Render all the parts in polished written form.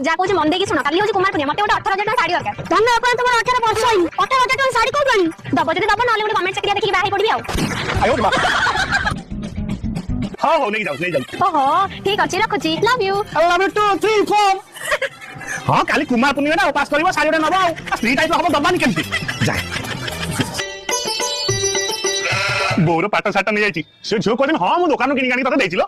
जा कहूँ मन देखी शुण काली हूँ कुमार पूर्णिमा मत गोटे 18,000 साड़ी दरकार धन अपन तुम 18 वर्ष होई 18,000 साड़ी कौन आनी दब जदि दब ना गोटे गवर्नमेंट चाकरी देखी बाहर पड़बी हाँ हो नहीं जाऊ ओहो ठीक अच्छे रखुची लव यू 2 3 4 हाँ काली कुमार पूर्णिमा उपास कर साड़ी नब स्त्री टाइप हम दबानी केमती जाए बोर पाट साट नहीं जाइए से झील कह हाँ मु दुकान किणी आनी तक देलो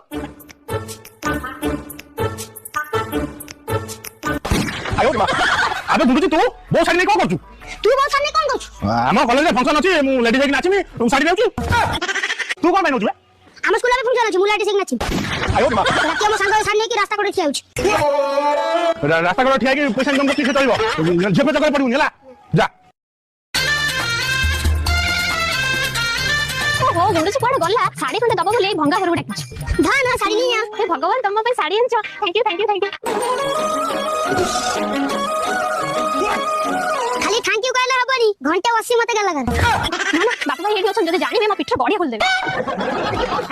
अबे बुझुची तू बो साड़ी कौन करछु तू बो साड़ी कौन करछु हम कॉलेज में फंक्शन अछि मु लेडीज के नाचमी तुम साड़ी देउछु तू कोन नउछु हम स्कूल में फंक्शन अछि मु लेडीज के नाचमी राती हम संग साड़ी की रास्ता कोडे ठिया होछि रास्ता कोडे ठिया की पैसा इनकम करती से चलबो जेबे जगह पड़ुनी हला जा हो गुंडू कोड गल्ला साड़ी खंडे दबो बोले भंगा घर डाकिछ धान साड़ी नहीं आ हे भगवान तुम पे साड़ी आनछ थैंक यू खाली थैंक यू कहला हबनी घंटे 80 मते गला कर ना बापा भाई एठी अछन जदी जानिबे म पिठर बढिया खोल देबे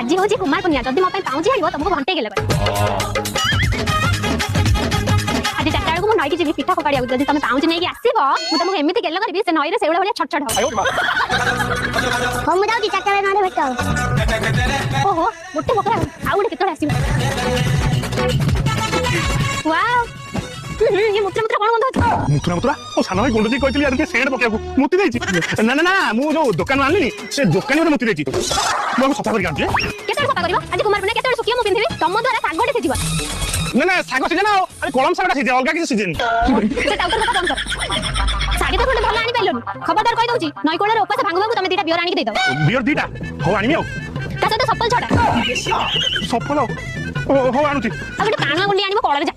आज होची कुमार कन्या जदी म पे पाउजी आइबो तुमको घंटे गेले आज चारटा को नई की पिठा पकाड़ी जदी तुम पाउजी नै की आसीबो मु तुमको एमिति गेल करबी से नई रे सेवळा भलिया छट छट हो हम जाउची चारटा रे नारे भेट ओहो मोटे बकरा आ गुडे केतोळे आसीबो वाओ ये मुत्रा मुत्रा कोन गंध मुत्रा ओ साना भाई गुंडजी कहतली यार के सेंड पकेबो मुति देछि ना मु जो दुकान आनली से दुकान रे मुति देछि मो सफा कर गांजे केतोळे सफा करबो आज कुमार बने केतोळे सुकिया मु पिंधिबी तम द्वारा सागोटे थिजिबो ना सागो सीजन अरे कलम सागटा सीजन अलगा किसी सीजन से टाउटर कथा बंद कर साड़ी तो खंडे भला आनी पाइलोनी खबरदार कहि दउची नई कोळे रे उपास भांगबा को तमे दीटा बियर आनी के दे दो बियर दीटा हो आनी आउ ता सହିତ सफल छडा सफल हो आनुची आ गोटे पाणा गुंडी आनीबो कळरे जा